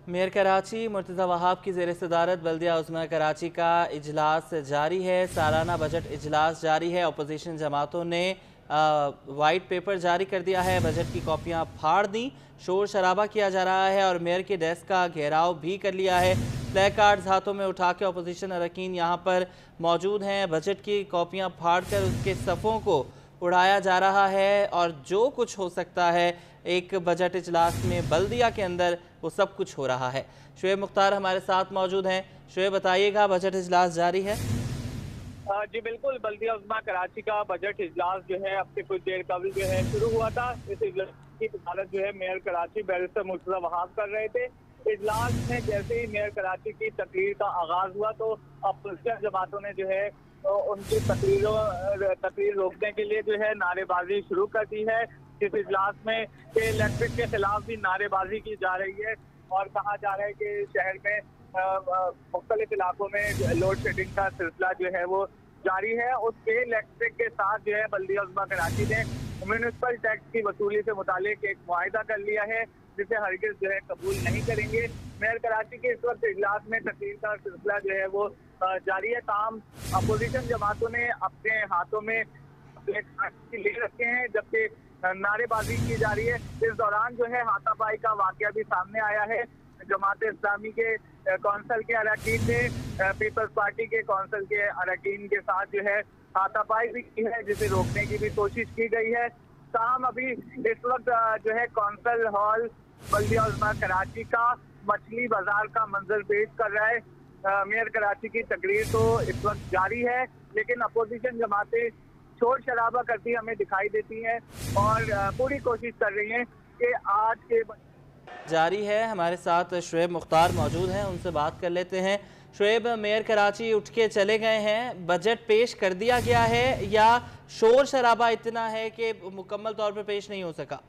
Mayor Karachi Murtaza Wahab की ज़ेर सदारत बल्दिया उज़्मा कराची का इजलास जारी है। सालाना बजट इजलास जारी है। अपोजिशन जमातों ने वाइट पेपर जारी कर दिया है। बजट की कॉपियाँ फाड़ दी। शोर शराबा किया जा रहा है और मेयर के डेस्क का घेराव भी कर लिया है। प्ले कार्ड्स हाथों में उठा के अपोजिशन अरकान यहाँ पर मौजूद हैं। बजट की कॉपियाँ फाड़ कर उसके सफ़ों को उड़ाया जा रहा है और जो कुछ हो सकता है एक बजट इजलास में बल्दिया के अंदर वो सब कुछ हो रहा है। शुएब मुख्तार हमारे साथ मौजूद हैं। शुएब बताइएगा, बजट इजलास जारी है? जी बिल्कुल, बल्दिया उज़्मा कराची का बजट इजलास जो है अब से कुछ देर कबल जो है शुरू हुआ था। इस इजलास की सदारत जो है मेयर कराची बैरिस्टर मुर्तज़ा वहाब कर रहे थे। इजलास में जैसे ही मेयर कराची की तकरीर का आगाज हुआ तो अपोजिशन जमातों ने जो है उनकी तकरीर रोकने के लिए जो है नारेबाजी शुरू कर दी है। इस इजलास में इलेक्ट्रिक के खिलाफ भी नारेबाजी की जा रही है और कहा जा रहा है कि शहर में मुख्तलिफ इलाकों में लोड शेडिंग का सिलसिला जो है वो जारी है। उस पे इलेक्ट्रिक के साथ जो है बल्दिया उज़्मा कराची ने म्यूनिसिपल टैक्स की वसूली से मुतालिक एक मुआहिदा कर लिया है जिसे हरगिज़ जो है कबूल नहीं करेंगे। मेयर कराची के इस वक्त इजलास में तकरीर का सिलसिला जो है वो जारी है। ताम अपोजिशन जमातों ने अपने हाथों में ले रखे हैं जबकि नारेबाजी की जा रही है। इस दौरान जो है हाथापाई का वाकया भी सामने आया है। जमात इस्लामी के कौंसल के अरकान ने पीपल्स पार्टी के कौंसल के अरकान के साथ जो है हाथापाई भी की है जिसे रोकने की भी कोशिश की गई है। ताहम अभी इस वक्त जो है कौंसल हॉल बल्दिया उज़्मा कराची का मछली बाजार का मंजर पेश कर रहा है। मेयर कराची की तकरीर तो इस वक्त जारी है लेकिन अपोजिशन जमातें शोर शराबा करती हमें दिखाई देती हैं और पूरी कोशिश कर रही हैं कि आज के जारी है। हमारे साथ शुएब मुख्तार मौजूद हैं, उनसे बात कर लेते हैं। शुएब, मेयर कराची उठ के चले गए हैं, बजट पेश कर दिया गया है या शोर शराबा इतना है कि मुकम्मल तौर पर पेश नहीं हो सका?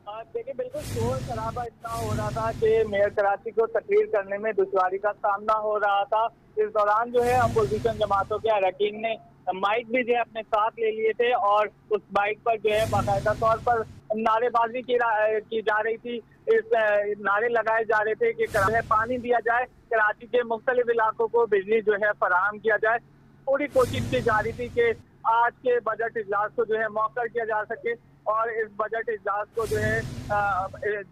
देखिए बिल्कुल शोर शराबा इतना हो रहा था कि मेयर कराची को तकरीर करने में दुश्वारी का सामना हो रहा था। इस दौरान जो है अपोजिशन जमातों के अरकान ने माइक भी जो है अपने साथ ले लिए थे और उस माइक पर जो है बाकायदा तौर पर नारेबाजी की जा रही थी। इस नारे लगाए जा रहे थे कि पानी दिया जाए, कराची के मुख्तलिफ इलाकों को बिजली जो है फराहम किया जाए। पूरी कोशिश की जा रही थी कि आज के बजट इजलास को जो है मौखर किया जा सके और इस बजट इजलास को जो है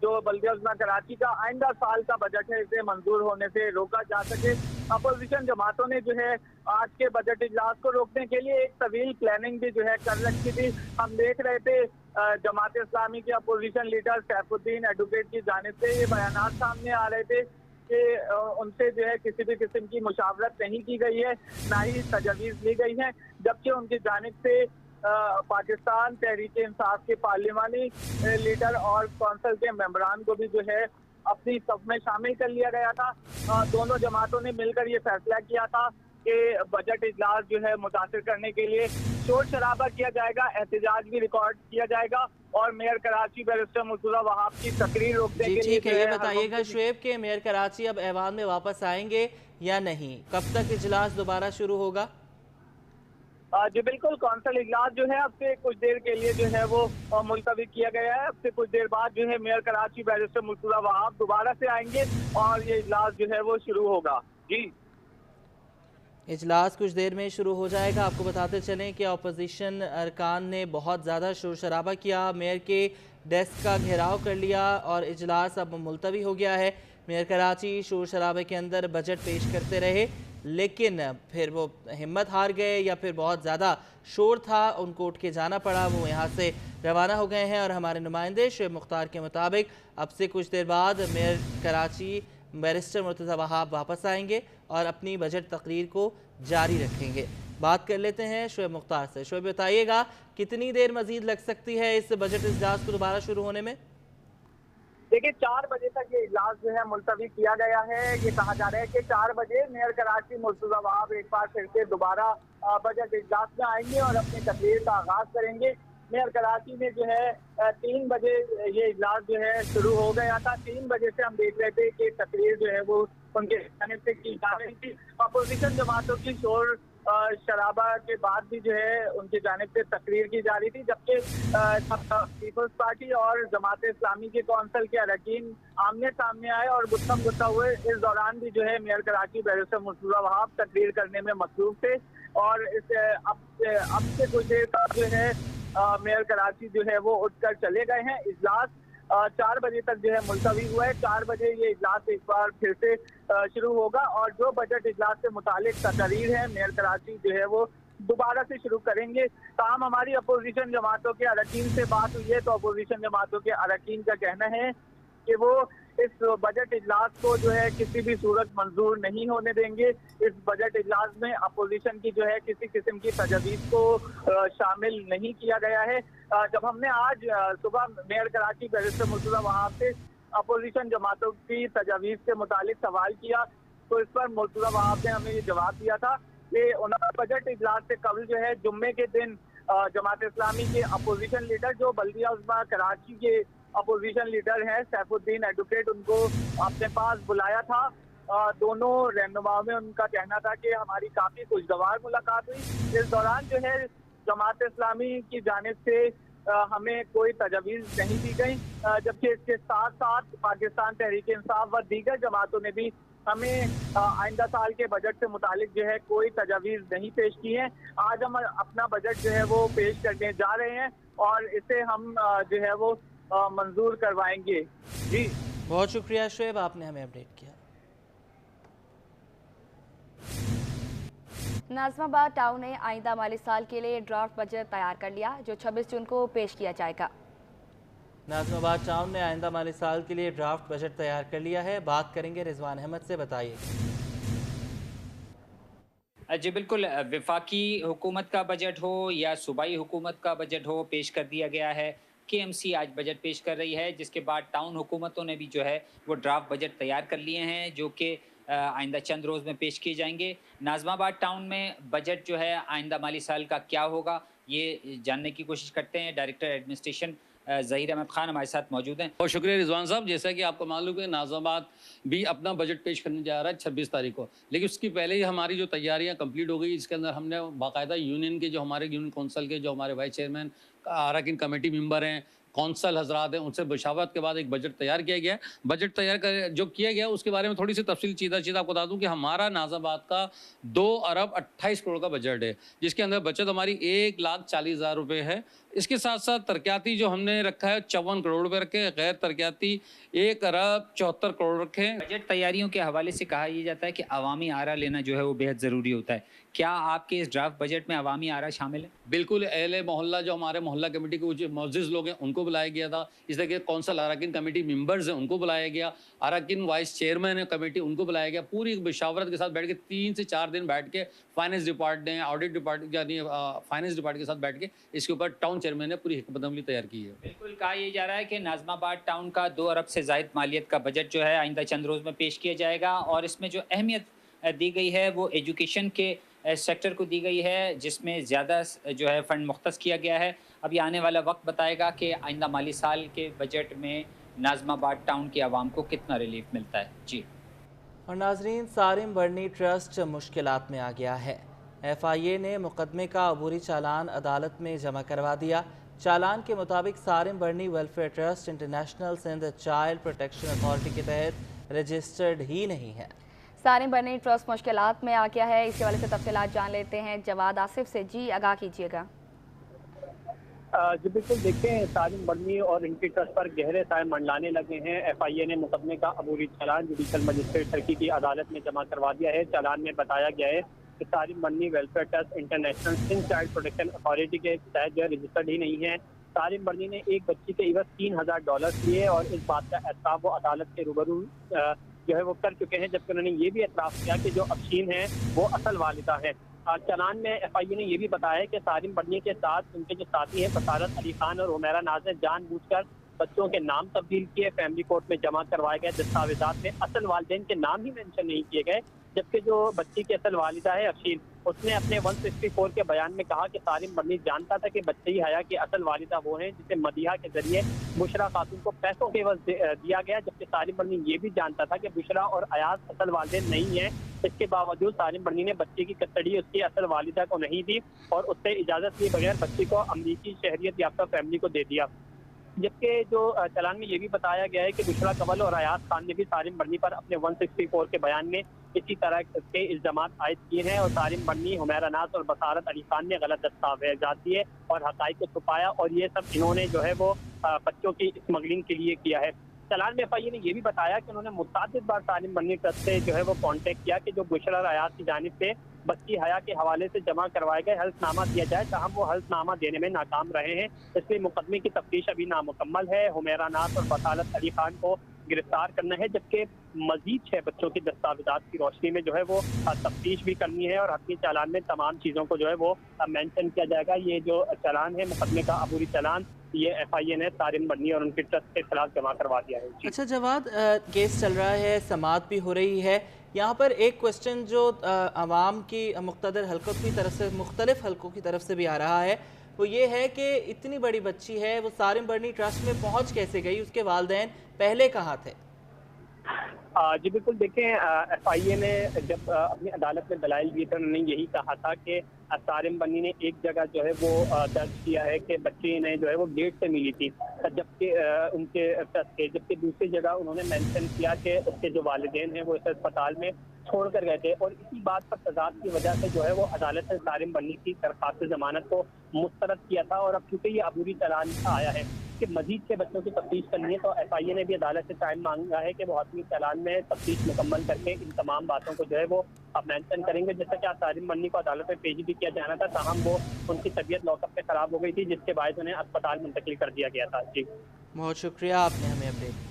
जो बल्दिया उज़्मा कराची का आइंदा साल का बजट है इसे मंजूर होने से रोका जा सके। अपोजिशन जमातों ने जो है आज के बजट इजलास को रोकने के लिए एक तवील प्लानिंग भी जो है कर रखी थी। हम देख रहे थे जमात इस्लामी के अपोजिशन लीडर सैफुद्दीन एडवोकेट की जानिब से ये बयानात सामने आ रहे थे कि उनसे जो है किसी भी किस्म की मुशावरत नहीं की गई है, ना ही तजवीज़ ली गई है, जबकि उनकी जानिब से पाकिस्तान तहरीक इंसाफ के पार्लिमानी लीडर और कौंसल के मेंबरान को भी जो है अपनी सफ में शामिल कर लिया गया था। दोनों जमातों ने मिलकर ये फैसला किया था कि बजट इजलास जो है मुतासिर करने के लिए शोर शराबा किया जाएगा, एहतजाज भी रिकॉर्ड किया जाएगा और मेयर कराची बैरिस्टर मुर्तज़ा वहाब की तकरीर रोकने के लिए ठीक है, ये बताइएगा शुएब के मेयर कराची अब ऐवान में वापस आएंगे या नहीं? कब तक इजलास दोबारा शुरू होगा? जी बिल्कुल, कौंसल इजलास जो है अब से कुछ देर के लिए जो है वो मुलतवी किया गया है। अब से कुछ देर बाद जो है मेयर कराची बैरिस्टर मुर्तज़ा वहाब दोबारा से आएंगे और ये इजलास जो है वो शुरू होगा। जी, इजलास कुछ देर में शुरू हो जाएगा। आपको बताते चलें कि अपोजिशन अरकान ने बहुत ज़्यादा शोर शराबा किया, मेयर के डेस्क का घेराव कर लिया और इजलास अब मुलतवी हो गया है। मेयर कराची शोर शराबे के अंदर बजट पेश करते रहे लेकिन फिर वो हिम्मत हार गए या फिर बहुत ज़्यादा शोर था, उनको उठ के जाना पड़ा। वो यहाँ से रवाना हो गए हैं और हमारे नुमाइंदे शुएब मुख्तार के मुताबिक अब से कुछ देर बाद मेयर कराची बैरिस्टर मुर्तज़ा वहाब वापस आएंगे और अपनी बजट तकरीर को जारी रखेंगे। बात कर लेते हैं शुएब मुख्तार से। शुएब बताइएगा, कितनी देर मजीद लग सकती है इस बजट इजलास को दोबारा शुरू होने में? देखिए 4 बजे तक ये इजलास जो है मुलतवी किया गया है। ये कहा जा रहा है कि 4 बजे मेयर कराची मुर्तज़ा वहाब एक बार फिर से दोबारा बजट इजलास में आएंगे और अपनी तकरीर का आगाज करेंगे। मेयर कराची में जो है 3 बजे ये इजलास जो है शुरू हो गया था। 3 बजे से हम देख रहे थे कि तकरीर जो है वो उनके जानिब से की जा रही थी। अपोजिशन जमातों की शोर शराबा के बाद भी जो है उनकी जानिब से तकरीर की जा रही थी, जबकि पीपल्स पार्टी और जमात इस्लामी के कौंसिल के अरकान आमने सामने आए और गुत्थम गुत्था हुए। इस दौरान भी जो है मेयर कराची बैरिस्टर मुर्तजा वहाब तकरीर करने में मसरूफ थे और अब से कुछ देर का जो है मेयर कराची जो है वो उठकर चले गए हैं। इजलास 4 बजे तक जो है मुलतवी हुआ है। 4 बजे ये इजलास एक बार फिर से शुरू होगा और जो बजट इजलास से मुतालिक तकरीर है मेयर कराची जो है वो दोबारा से शुरू करेंगे। ताहम हमारी अपोजिशन जमातों के अरकान से बात हुई है तो अपोजिशन जमातों के अरकान का कहना है कि वो इस बजट इजलास को जो है किसी भी सूरत मंजूर नहीं होने देंगे। इस बजट इजलास में अपोजिशन की जो है किसी किस्म की तजवीज़ को शामिल नहीं किया गया है। जब हमने आज सुबह मेयर कराची बैरिस्टर मुर्तजा वहाब से अपोजिशन जमातों की तजवीज़ के मुतालिक सवाल किया तो इस पर मुर्तजा वहाब ने हमें ये जवाब दिया था कि उन्होंने बजट इजलास से कबल जो है जुम्मे के दिन जमात इस्लामी के अपोजिशन लीडर जो बल्दिया उज़्मा कराची के अपोजिशन लीडर हैं सैफुद्दीन एडवोकेट, उनको अपने पास बुलाया था। दोनों रहनुमाओं में उनका कहना था कि हमारी काफ़ी खुशगवार मुलाकात हुई। इस दौरान जो है जमात इस्लामी की जानिब से हमें कोई तजवीज़ नहीं दी गई, जबकि इसके साथ साथ पाकिस्तान तहरीक इंसाफ व दीगर जमातों ने भी हमें आइंदा साल के बजट से मुतालिक जो है कोई तजवीज़ नहीं पेश की है। आज हम अपना बजट जो है वो पेश करने जा रहे हैं और इसे हम जो है वो मंजूर करवाएंगे। जी बहुत शुक्रिया शुएब, आपने हमें अपडेट किया। नाज़िमाबाद टाउन ने आइंदा माली साल के लिए ड्राफ्ट बजट तैयार कर लिया जो 26 जून को पेश किया जाएगा। नाज़िमाबाद टाउन ने आइंदा माली साल के लिए ड्राफ्ट बजट तैयार कर लिया है। बात करेंगे रिजवान अहमद से, बताइए। जी बिल्कुल, वफाकी हुकूमत का बजट हो या सूबाई हुकूमत का बजट हो पेश कर दिया गया है। KMC आज बजट पेश कर रही है, जिसके बाद टाउन हुकूमतों ने भी जो है वो ड्राफ्ट बजट तैयार कर लिए हैं जो कि आइंदा चंद रोज़ में पेश किए जाएंगे। नाज़िमाबाद टाउन में बजट जो है आइंदा माली साल का क्या होगा ये जानने की कोशिश करते हैं। डायरेक्टर एडमिनिस्ट्रेशन ज़हीर अहमद खान हमारे साथ मौजूद हैं। बहुत शुक्रिया रिजवान साहब। जैसा कि आपको मालूम है नाज़िमाबाद भी अपना बजट पेश करने जा रहा है 26 तारीख को, लेकिन उसकी पहले ही हमारी जो तैयारियां कंप्लीट हो गई। इसके अंदर हमने बाकायदा यूनियन के जो हमारे यूनियन कौंसिल के जो हमारे वाइस चेयरमैन अरकान कमेटी मेंबर हैं, कौंसल हजरात हैं, उनसे मशावरत के बाद एक बजट तैयार किया गया। बजट तैयार कर जो किया गया उसके बारे में थोड़ी सी तफसील चीज़ा आपको बता दूं कि हमारा नाज़िमाबाद का 2 अरब 28 करोड़ का बजट है, जिसके अंदर बचत हमारी 1,40,000 रुपये है। इसके साथ साथ तरक्याती जो हमने रखा है 54 करोड़ रुपये रखे, गैर तरक्याती 1 अरब 74 करोड़ रखे। बजट तैयारियों के हवाले से कहा यह जाता है कि अवामी आरा लेना जो है वो बेहद ज़रूरी होता है। क्या आपके इस ड्राफ्ट बजट में अवामी आरा शामिल है? बिल्कुल, अहले मोहल्ला जो हमारे मोहल्ला कमेटी के कुछ मोअज़्ज़िज़ लोग हैं उनको बुलाया गया था। इस तरह के कौंसल अरकान कमेटी मेंबर्स हैं उनको बुलाया गया, अरकान वाइस चेयरमैन है कमेटी उनको बुलाया गया। पूरी मशावरत के साथ बैठ के 3 से 4 दिन बैठ के फाइनेंस डिपार्टमेंट, ऑडिट डिपार्टमेंट यानी फाइनेंस डिपार्टमेंट के साथ बैठ के इसके ऊपर टाउन चेयरमैन ने पूरी हिकमत अमली तैयार की है। बिल्कुल, कहा यह जा रहा है कि नाज़िमाबाद टाउन का 2 अरब से ज़ायद मालियत का बजट जो है आइंदा चंद रोज़ में पेश किया जाएगा और इसमें जो अहमियत दी गई है वो एजुकेशन के सेक्टर को दी गई है, जिसमें ज़्यादा जो है फ़ंड मुख्तस किया गया है। अभी आने वाला वक्त बताएगा कि आइंदा माली साल के बजट में नाज़िमाबाद टाउन के आवाम को कितना रिलीफ मिलता है। जी और नाजरीन, सारिम बर्नी ट्रस्ट मुश्किलात में आ गया है। FIA ने मुकदमे का अबूरी चालान अदालत में जमा करवा दिया। चालान के मुताबिक Sarim Burney Welfare Trust International Sindh Child Protection Authority के तहत रजिस्टर्ड ही नहीं है। सारिम बर्नी ट्रस्ट मुश्किलात में आ गया है, इसके हवाले से तफसीलात जान लेते हैं जवाद आसिफ से। जी आगाह कीजिएगा। जी बिल्कुल, देखें सारिम बर्नी और इनकी ट्रस्ट पर गहरे साए मंडलाने लगे हैं। FIA ने मुकदमे का अबूरी चालान जुडिशल मजिस्ट्रेट टर्की की अदालत में जमा करवा दिया है। चालान में बताया गया है कि Sarim Burney Welfare Trust International Sindh Child Protection Authority के तहत जो है रजिस्टर्ड ही नहीं है। सारिम बर्नी ने एक बच्ची के इवज $3000 लिए और इस बात का एतराफ़ वो अदालत के रूबरू जो है वो कर चुके हैं, जबकि उन्होंने ये भी एतराफ़ किया कि जो अफशीन है वो असल वालिदा है। चालान में FIA ने यह भी बताया कि सारिम बर्नी के साथ उनके जो साथी हैं बसारत अली खान और उमेरा नाज ने जानबूझकर बच्चों के नाम तब्दील किए, फैमिली कोर्ट में जमा करवाए गए दस्तावेजात में असल वालिदैन के नाम ही मेंशन नहीं किए गए, जबकि जो बच्ची की असल वालिदा है अफशीन उसने अपने 164 के बयान में कहा कि सारिम बर्नी जानता था कि बच्चे हया की असल वालिदा वो हैं जिसे मदीहा के जरिए बुशरा खातून को पैसों के एवज दिया गया, जबकि सारिम बर्नी ये भी जानता था कि बुशरा और अयाज असल वालिदैन नहीं है। इसके बावजूद सारिम बर्नी ने बच्चे की कस्टडी उसकी असल वालिदा को नहीं दी और उससे इजाजत लिए बगैर बच्चे को अमरीकी शहरियत याफ्ता फैमिली को दे दिया। जबकि जो चालान में ये भी बताया गया है कि बुशरा कंवल और अयाज खान ने भी सारिम बर्नी पर अपने 164 के बयान में इसी तरह के इल्जामात आयद किए हैं और सारिम बर्नी, हुमैरा नाज और बसारत अली खान ने गलत दस्तावेजात दिए और हक़ाइक़ को छुपाया और ये सब इन्होंने जो है वो बच्चों की स्मगलिंग के लिए किया है। चालान में एफआईए ने यह भी बताया कि उन्होंने मुतअद्दिद बार सारिम बर्नी ट्रस्ट से जो है वो कॉन्टेक्ट किया कि जो बुशरा और अयाज की जानिब से बच्ची हया के हवाले से जमा करवाए गए हल्फनामा दिया जाए, ताहम वो हल्फनामा देने में नाकाम रहे हैं। इसलिए मुकदमे की तफ्तीश अभी नामुकम्मल है। हुमैरा नाज और बसारत अली खान को गिरफ्तार करना है, जबकि मजीद 6 बच्चों की दस्तावेजात की रोशनी में जो है वो तफ्तीश भी करनी है और हक़ी चालान में तमाम चीज़ों को जो है वो मेंशन किया जाएगा। ये जो चालान है मुकदमे का अबूरी चालान, ये एफआईए ने सारिम बर्नी और उनके ट्रस्ट के खिलाफ जमा करवा दिया है। अच्छा जवाद, केस चल रहा है, समाअत भी हो रही है, यहाँ पर एक क्वेश्चन जो अवाम की मुख्तलिफ हलकों की तरफ से मुख्तलिफ हलकों की तरफ से भी आ रहा है वो ये है कि इतनी बड़ी बच्ची है वो सारिम बर्नी ट्रस्ट में पहुँच कैसे गई, उसके वालिदैन पहले कहाँ थे? जी बिल्कुल, देखें एफआईए ने जब अपनी अदालत में दलाइल दिए थे उन्होंने यही कहा था कि सारिम बर्नी ने एक जगह जो है वो दर्ज किया है कि बच्ची ने जो है वो गेट से मिली थी, जबकि उनके ट्रस्ट के, जबकि दूसरी जगह उन्होंने मेंशन किया कि उसके जो वालिदैन हैं वो इस अस्पताल में छोड़ कर गए थे और इसी बात पर तजाद की वजह से जो है वो अदालत ने सारिम बर्नी की दरख्वास्त जमानत को मुस्तरद किया था और अब चूंकि ये अबूरी चालान आया है कि मजीद के बच्चों की तफ्तीश करनी है, तो एफआईए ने भी अदालत से टाइम मांगा है कि वो अपनी चालान में तफ्तीश मुकम्मल करके इन तमाम बातों को जो है वो अब मेंशन करेंगे। जैसा कि सारिम बर्नी को अदालत में पेश भी किया जाना था, ताहम वो उनकी तबीयत लॉकअप पे खराब हो गई थी, जिसके बाद उन्हें अस्पताल मुंतकिल कर दिया गया था। जी बहुत शुक्रिया, आपने हमें अपडेट किया।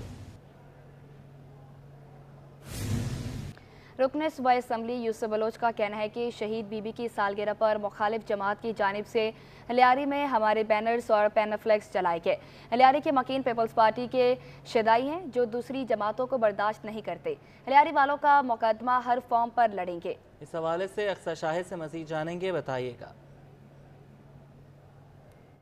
रुकन सूबाई असम्बली यूसुफ बलोच का कहना है कि शहीद बीबी की सालगिरह पर मुखालिफ जमात की जानिब से लियारी में हमारे बैनर्स और पैनाफ्लेक्स जलाए गए। लियारी के मकीन पीपल्स पार्टी के शदाई हैं जो दूसरी जमातों को बर्दाश्त नहीं करते। लियारी वालों का मुकदमा हर फॉर्म पर लड़ेंगे। इस हवाले से अक्सर शाहिद से मज़ीद जानेंगे, बताइएगा।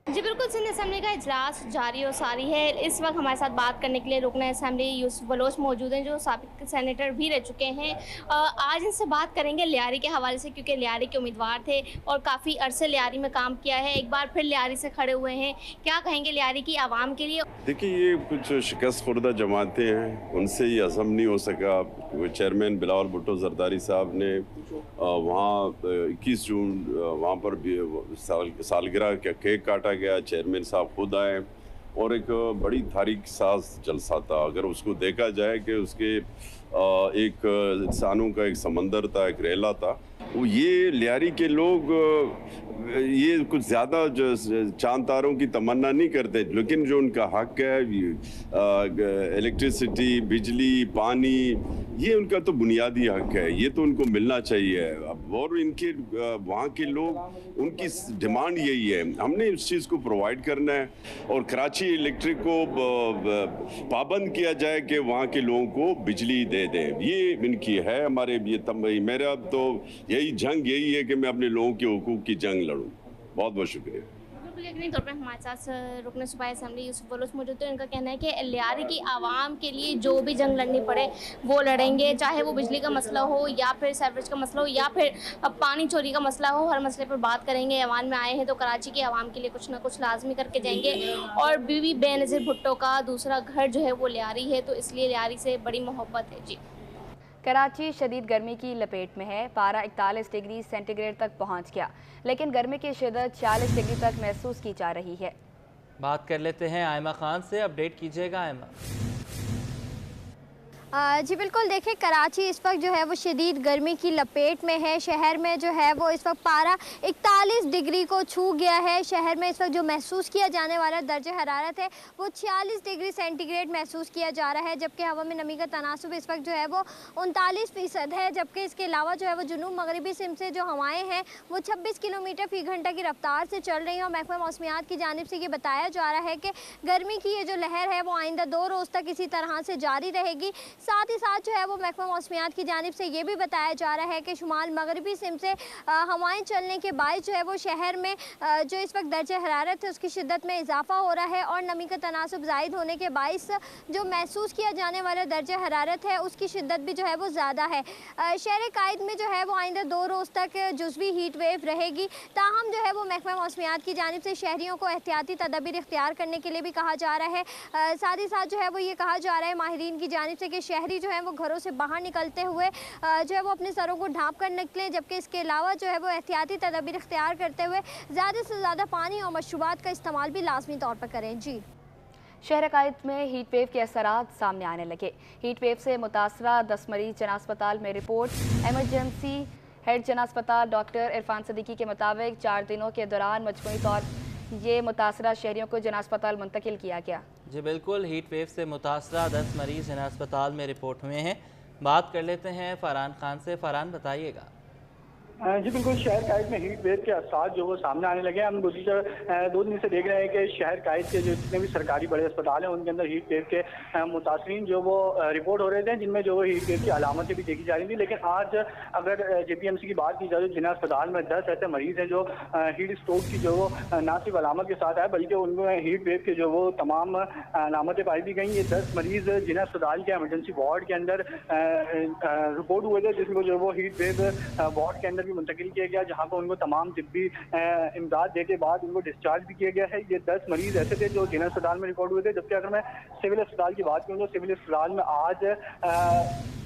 जी बिल्कुल, सिंध असम्बली का इजलास जारी और सारी है। इस वक्त हमारे साथ बात करने के लिए रुकन असम्बली यूसुफ बलोच मौजूद हैं जो साबिक सेनेटर भी रह चुके हैं। आज इनसे बात करेंगे लियारी के हवाले से, क्योंकि लियारी के उम्मीदवार थे और काफ़ी अरसे लियारी में काम किया है, एक बार फिर लियारी से खड़े हुए हैं। क्या कहेंगे लियारी की आवाम के लिए? देखिए, ये कुछ शिकस्त खुर्दा जमातें हैं, उनसे ये असम नहीं हो सका। चेयरमैन बिलावल भुट्टो जरदारी साहब ने वहाँ 21 जून वहाँ पर भी सालगिरह का केक काटा गया, चेयरमैन साहब खुद आए और एक बड़ी तारीख साज जलसा था। अगर उसको देखा जाए कि उसके एक इंसानों का एक समंदर था, एक रेला था, वो ये लियारी के लोग ये कुछ ज़्यादा चांद तारों की तमन्ना नहीं करते, लेकिन जो उनका हक है इलेक्ट्रिसिटी, बिजली, पानी, ये उनका तो बुनियादी हक है, ये तो उनको मिलना चाहिए। और इनके वहाँ के लोग, उनकी डिमांड यही है, हमने इस चीज़ को प्रोवाइड करना है और कराची इलेक्ट्रिक को पाबंद किया जाए कि वहाँ के लोगों को बिजली दे दें। ये इनकी है, हमारे ये मेरा तो यही जंग यही है कि मैं अपने लोगों के हुकूक की जंग लड़ूं। बहुत बहुत शुक्रिया। यकीनी तौर पर हमारे साथ रुकन सूबाई असम्बली यूसुफ बलोच मौजूद है। उनका कहना है कि लियारी की आवाम के लिए जो भी जंग लड़नी पड़े वो लड़ेंगे, चाहे वो बिजली का मसला हो या फिर सेवरेज का मसला हो या फिर पानी चोरी का मसला हो, हर मसले पर बात करेंगे। ऐवान में आए हैं तो कराची की आवाम के लिए कुछ ना कुछ लाजमी करके जाएंगे। और बीबी बेनज़ीर भुट्टो का दूसरा घर जो है वो लियारी है, तो इसलिए लियारी से बड़ी मोहब्बत है। जी, कराची शदीद गर्मी की लपेट में है। पारा 41 डिग्री सेंटीग्रेड तक पहुंच गया, लेकिन गर्मी की शिद्दत 40 डिग्री तक महसूस की जा रही है। बात कर लेते हैं आयमा खान से, अपडेट कीजिएगा आयमा। जी बिल्कुल, देखिए कराची इस वक्त जो है वो शदीद गर्मी की लपेट में है। शहर में जो है वो इस वक्त पारा 41 डिग्री को छू गया है। शहर में इस वक्त जो महसूस किया जाने वाला दर्जे हरारत है वो 46 डिग्री सेंटीग्रेड महसूस किया जा रहा है, जबकि हवा में नमी का तनासुब इस वक्त जो है वो 39% है। जबकि इसके अलावा जो है वो जुनूब मगरबी सिम से जो हवाएँ हैं वो 26 किलोमीटर फ़ी घंटा की रफ्तार से चल रही हैं। और महकमा मौसमियात की जानिब से ये बताया जा रहा है कि गर्मी की ये जो लहर है वो आइंदा 2 रोज़ तक इसी तरह से जारी रहेगी। साथ ही साथ जो है वो महकमा मौसमियात की जानिब से ये भी बताया जा रहा है कि शुमाल मगरबी सिम से हवाएं चलने के बायस जो है वो शहर में जो इस वक्त दर्जे हरारत है उसकी शिद्दत में इजाफा हो रहा है और नमी का तनासुब ज़ायद होने के बायस जो महसूस किया जाने वाला दर्जे हरारत है उसकी शिद्दत भी जो है वो ज़्यादा है। शहर कायद में जो है वो आइंदा 2 रोज़ तक जुज़वी हीट वेव रहेगी। ताहम जो है वो महकमा मौसमियात की जानिब से शहरियों को एहतियाती तदबीर इख्तियार करने के लिए भी कहा जा रहा है। साथ ही साथ जो है वो ये कहा जा रहा है माहिरीन की जानिब से कि शहरी जो है वो घरों से बाहर निकलते हुए जो है वो अपने सरों को ढाँप कर निकलें, जबकि इसके अलावा जो है वो एहतियाती तदबीर इख्तियार करते हुए ज़्यादा से ज़्यादा पानी और मशरूबात का इस्तेमाल भी लाजमी तौर पर करें। जी, शहर कायद में हीट वेव के असरात सामने आने लगे। हीट वेव से मुतासरा 10 मरीज जन अस्पताल में रिपोर्ट। एमरजेंसी हेड जन अस्पताल डॉक्टर इरफान सदीकी के मुताबिक 4 दिनों के दौरान मजमूई तौर ये मुतासरा शहरियों को जन अस्पताल मुंतकिल किया गया। जी बिल्कुल, हीट वेव से मुतासरा 10 मरीज जन अस्पताल में रिपोर्ट हुए हैं। बात कर लेते हैं फरहान खान से। फरहान, बताइएगा। जी बिल्कुल, शहर कायद में हीट वेव के असर जो वो सामने आने लगे हैं। हम गुज़िश्ता 2 दिन से देख रहे हैं कि शहर कायद के जो जितने भी सरकारी बड़े अस्पताल हैं उनके अंदर हीट वेव के मुतासरीन जो वो रिपोर्ट हो रहे थे, जिनमें जो वो हीट वेव की अलामतें भी देखी जा रही थी। लेकिन आज अगर JPMC की बात की जाए तो जिला अस्पताल में 10 ऐसे मरीज हैं जो हीट स्ट्रोक की जो वो ना सिर्फ अलामत के साथ है बल्कि उनमें हीट वेव के जो वो तमाम अलामतें पाई भी गई। ये 10 मरीज जिला अस्पताल के एमरजेंसी वार्ड के अंदर रिपोर्ट हुए थे, जिसको जो वो हीट वेव वार्ड के अंदर भी मुंतकिल किया गया, जहां पर उनको तमाम तिब्बी इमदाद देने के बाद उनको डिस्चार्ज भी किया गया है। ये 10 मरीज ऐसे थे जो जिला अस्पताल में रिकॉर्ड हुए थे। जबकि अगर मैं सिविल अस्पताल की बात करूँ तो सिविल अस्पताल में आज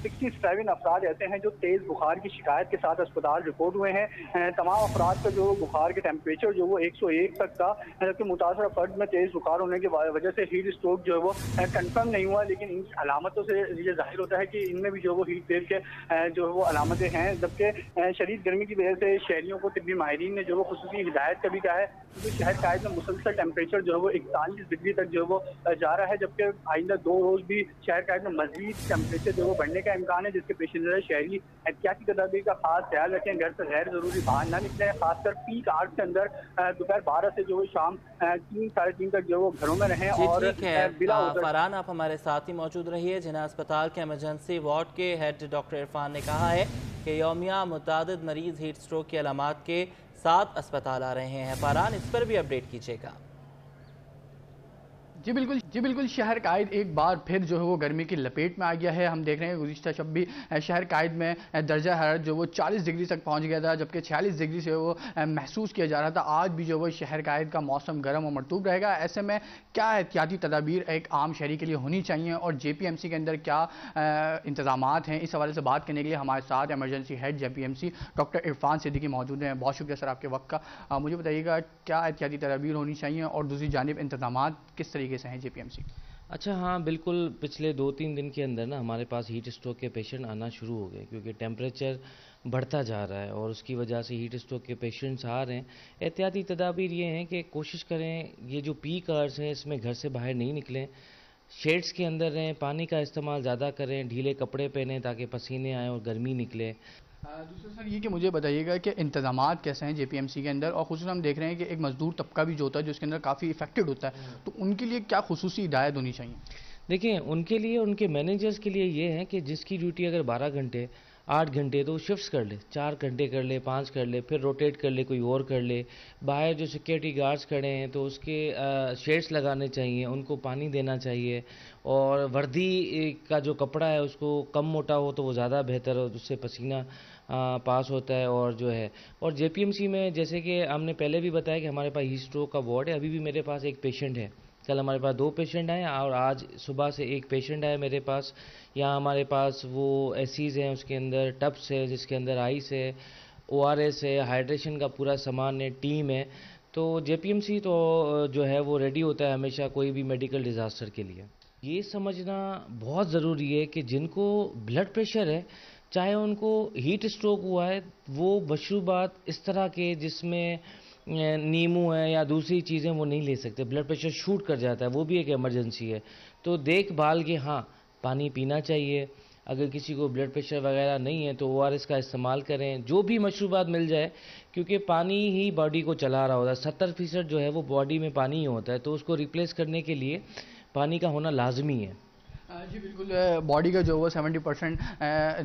67 अफराद ऐसे हैं जो तेज़ बुखार की शिकायत के साथ अस्पताल रिपोर्ट हुए हैं। तमाम अफराद का जो बुखार के टेम्परेचर जो वो 101 तक था, जबकि मुतासरा फर्द में तेज़ बुखार होने की वजह से हीट स्ट्रोक जो है वो कंफर्म नहीं हुआ। लेकिन इन अलामतों से ये जाहिर होता है कि इनमें भी जो वो हीट वेव के जो वो अलामतें हैं। जबकि शदीद गर्मी की वजह से शहरियों को तिब्बी माहिरीन ने जो वो खुसूसी हिदायत का भी कहा है क्योंकि शहर कायद में मुसलसल टेम्परेचर जो है वो 41 डिग्री तक जो वो जा रहा है। जबकि आइंदा 2 रोज़ भी शहर कायद में मजीद टेम्परेचर जो वो बढ़ने का इम्कान है, जिसके पेश नज़र शहरी एहतियाती तदाबीर का खास ख्याल रखें, घर से गैर जरूरी बाहर ना निकलें। खासकर पीक आवर्स के अंदर दोपहर 12 से जो शाम 3 साढ़े 3 तक जो वो घरों में रहें। और फरहान, आप हमारे साथ ही मौजूद रहिए। जिला अस्पताल के एमरजेंसी वार्ड के हेड डॉक्टर इरफान ने कहा है कि यौमिया मुतादिद मरीज हीट स्ट्रोक की अलामात के साथ अस्पताल आ रहे हैं। फरहान, इस पर भी अपडेट कीजिएगा। जी बिल्कुल, शहर कायद एक बार फिर जो है वो गर्मी की लपेट में आ गया है। हम देख रहे हैं गुज़िश्ता शब भी शहर कायद में दर्जा हरारत जो वो 40 डिग्री तक पहुंच गया था, जबकि 46 डिग्री से वो महसूस किया जा रहा था। आज भी जो वो शहर कायद का मौसम गर्म और मरतूब रहेगा। ऐसे में क्या एहतियाती तदाबीर एक आम शहरी के लिए होनी चाहिए और JPMC के अंदर क्या इंतजाम हैं, इस हवाले से बात करने के लिए हमारे साथ emergency head JPMC doctor Irfan Siddiqui मौजूद हैं। बहुत शुक्रिया सर आपके वक्त का। मुझे बताइएगा क्या एहतियाती तदाबीर होनी चाहिए और दूसरी जानिब इंतजाम किस तरीके से हैं JPMC? अच्छा, हाँ बिल्कुल, पिछले 2-3 दिन के अंदर ना हमारे पास हीट स्ट्रोक के पेशेंट आना शुरू हो गए क्योंकि टेम्परेचर बढ़ता जा रहा है और उसकी वजह से हीट स्ट्रोक के पेशेंट्स आ रहे हैं। एहतियाती तदाबीर ये हैं कि कोशिश करें ये जो पीक आवर्स हैं इसमें घर से बाहर नहीं निकलें, शेड्स के अंदर रहें, पानी का इस्तेमाल ज़्यादा करें, ढीले कपड़े पहनें ताकि पसीने आएँ और गर्मी निकले। दूसरा सर ये कि मुझे बताइएगा कि इंतजामात कैसे हैं JPMC के अंदर और खुसूसन हम देख रहे हैं कि एक मजदूर तबका भी जो होता है जो इसके अंदर काफ़ी इफेक्टेड होता है, तो उनके लिए क्या खुसूसी हिदायत होनी चाहिए? देखिए, उनके लिए उनके मैनेजर्स के लिए ये है कि जिसकी ड्यूटी अगर 12 घंटे 8 घंटे तो शिफ्ट्स कर ले, 4 घंटे कर ले, 5 कर ले, फिर रोटेट कर ले, कोई और कर ले। बाहर जो सिक्योरिटी गार्ड्स खड़े हैं तो उसके शेड्स लगाने चाहिए, उनको पानी देना चाहिए और वर्दी का जो कपड़ा है उसको कम मोटा हो तो वो ज़्यादा बेहतर हो, उससे पसीना पास होता है। और जो है और JPMC में जैसे कि हमने पहले भी बताया कि हमारे पास हीट स्ट्रोक का वार्ड है। अभी भी मेरे पास एक पेशेंट है, कल हमारे पास 2 पेशेंट आए और आज सुबह से एक पेशेंट आया मेरे पास। यहाँ हमारे पास वो एसीज़ हैं, उसके अंदर टब्स है जिसके अंदर आइस है, ORS है, हाइड्रेशन का पूरा सामान है, टीम है। तो JPMC तो जो है वो रेडी होता है हमेशा कोई भी मेडिकल डिज़ास्टर के लिए। ये समझना बहुत ज़रूरी है कि जिनको ब्लड प्रेशर है, चाहे उनको हीट स्ट्रोक हुआ है, वो मशरूबात इस तरह के जिसमें नींबू है या दूसरी चीज़ें वो नहीं ले सकते, ब्लड प्रेशर शूट कर जाता है, वो भी एक इमरजेंसी है। तो देखभाल के हाँ पानी पीना चाहिए। अगर किसी को ब्लड प्रेशर वगैरह नहीं है तो ORS का इस्तेमाल करें, जो भी मशरूबात मिल जाए, क्योंकि पानी ही बॉडी को चला रहा होता है। 70% जो है वो बॉडी में पानी ही होता है, तो उसको रिप्लेस करने के लिए पानी का होना लाजमी है। जी बिल्कुल, बॉडी का जो वो 70%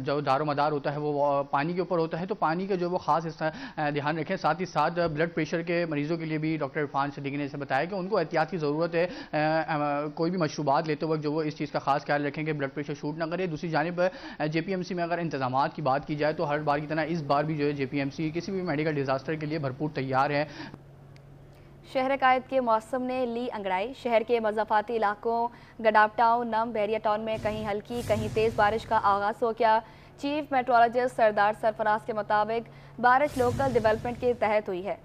जो दारोमदार होता है वो पानी के ऊपर होता है, तो पानी का जो वो ख़ास हिस्सा ध्यान रखें। साथ ही साथ ब्लड प्रेशर के मरीज़ों के लिए भी डॉक्टर इरफान सिद्दीकी ने इसे बताया कि उनको एहतियात की ज़रूरत है। कोई भी मशरूबात लेते वक्त जो वो इस चीज़ का खास ख्याल रखें कि ब्लड प्रेशर शूट ना करे। दूसरी जानिब JPMC में अगर इंतजामात की बात की जाए तो हर बार की तरह इस बार भी जो है JPMC किसी भी मेडिकल डिज़ास्टर के लिए भरपूर तैयार है। शहर कायद के मौसम ने ली अंगड़ाई। शहर के मज़ाफ़ाती इलाकों गडाप टाउन, नम, बहरिया टाउन में कहीं हल्की कहीं तेज़ बारिश का आगाज़ हो गया। चीफ मेट्रोलॉजिस्ट सरदार सरफराज के मुताबिक बारिश लोकल डेवलपमेंट के तहत हुई है।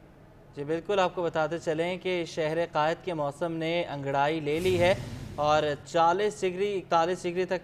जी बिल्कुल, आपको बताते चलें कि शहर कायद के मौसम ने अंगड़ाई ले ली है और 40 डिग्री 41 डिग्री तक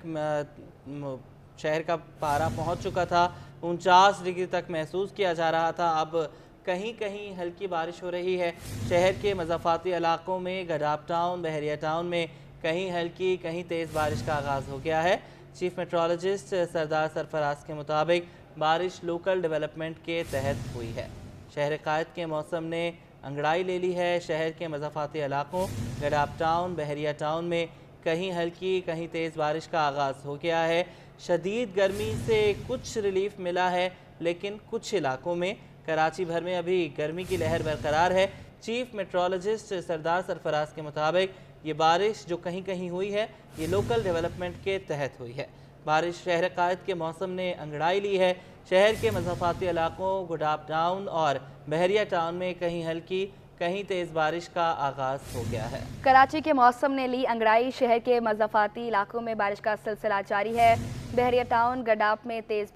शहर का पारा पहुंच चुका था। 49 डिग्री तक महसूस किया जा रहा था। अब कहीं कहीं हल्की बारिश हो रही है। शहर के मज़ाफ़ाती इलाकों में गडाप टाउन, बहरिया टाउन में कहीं हल्की कहीं तेज़ बारिश का आगाज़ हो गया है। चीफ मेट्रोलॉजिस्ट सरदार सरफराज के मुताबिक बारिश लोकल डेवलपमेंट के तहत हुई है। शहर कायद के मौसम ने अंगड़ाई ले ली है। शहर के मज़ाफ़ाती इलाकों गडाप टाउन, बहरिया टाउन में कहीं हल्की कहीं तेज़ बारिश का आगाज़ हो गया है। शदीद गर्मी से कुछ रिलीफ मिला है, लेकिन कुछ इलाकों में कराची भर में अभी गर्मी की लहर बरकरार है। चीफ मेट्रोलॉजिस्ट सरदार सरफराज के मुताबिक ये बारिश जो कहीं कहीं हुई है ये लोकल डेवलपमेंट के तहत हुई है। बारिश शहर कायद के मौसम ने अंगड़ाई ली है। शहर के मज़ाफ़ाती इलाकों गुडाप टाउन और बहरिया टाउन में कहीं हल्की कहीं तेज़ बारिश का आगाज़ हो गया है। कराची के मौसम ने ली अंगड़ाई। शहर के मज़ाफ़ाती इलाकों में बारिश का सिलसिला जारी है। बहरिया टाउन गडाप में तेज़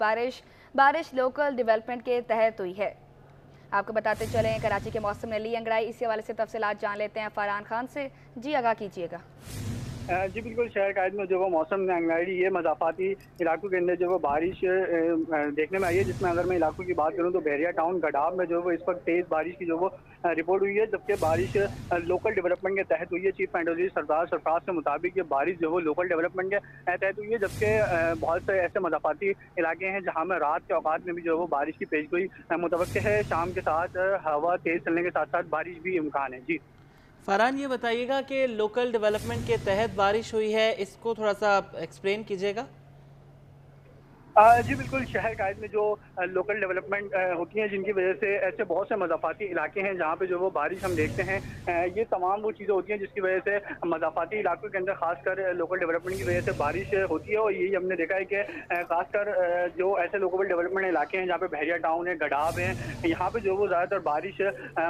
बारिश लोकल डेवलपमेंट के तहत हुई है। आपको बताते चलें कराची के मौसम ने ली अंगड़ाई। इसी हवाले से तफसीलात जान लेते हैं फरहान खान से। जी आगाह कीजिएगा। जी बिल्कुल, शहर कायद में जो वो मौसम ने अंगड़ाई ली है। मज़ाफ़ाती इलाकों के अंदर जो वो बारिश देखने में आई है, जिसमें अगर मैं इलाकों की बात करूं तो बहरिया टाउन गडाप में जो वो इस वक्त तेज़ बारिश की जो वो रिपोर्ट हुई है, जबकि बारिश लोकल डेवलपमेंट के तहत हुई है। चीफ मेट्रोलॉजिस्ट सरदार सरफराज के मुताबिक ये बारिश जो वो लोकल डेवलपमेंट के तहत हुई है, जबकि बहुत से ऐसे मज़ाफ़ाती इलाके हैं जहाँ में रात के औकात में भी जो वो बारिश की पेशगोई मुतवक्किल है। शाम के साथ हवा तेज़ चलने के साथ साथ बारिश भी इम्कान है। जी फरहान, ये बताइएगा कि लोकल डेवलपमेंट के तहत बारिश हुई है, इसको थोड़ा सा एक्सप्लेन कीजिएगा। जी बिल्कुल, शहर कायद में जो लोकल डेवलपमेंट होती हैं, जिनकी वजह से ऐसे बहुत से मज़ाफ़ाती इलाके हैं जहाँ पे जो वो बारिश हम देखते हैं। ये तमाम वो चीज़ें होती हैं जिसकी वजह से मज़ाफ़ाती इलाकों के अंदर खासकर लोकल डेवलपमेंट की वजह से बारिश होती है। और यही हमने देखा है कि खासकर जो ऐसे लोकल डेवलपमेंट इलाके हैं जहाँ पे बहरिया टाउन है, गडाब है, यहाँ पे जो वो ज़्यादातर बारिश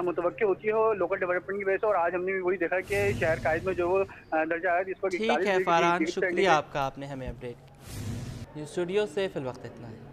मुतवक्किल होती है और लोकल डेवलपमेंट की वजह से। और आज हमने भी वही देखा कि शहर कायद में जो वो दर्जा है इस वक्त। ठीक है फरहान, शुक्रिया आपका, आपने हमें अपडेट। न्यूज़ स्टूडियो से फिल वक्त इतना है।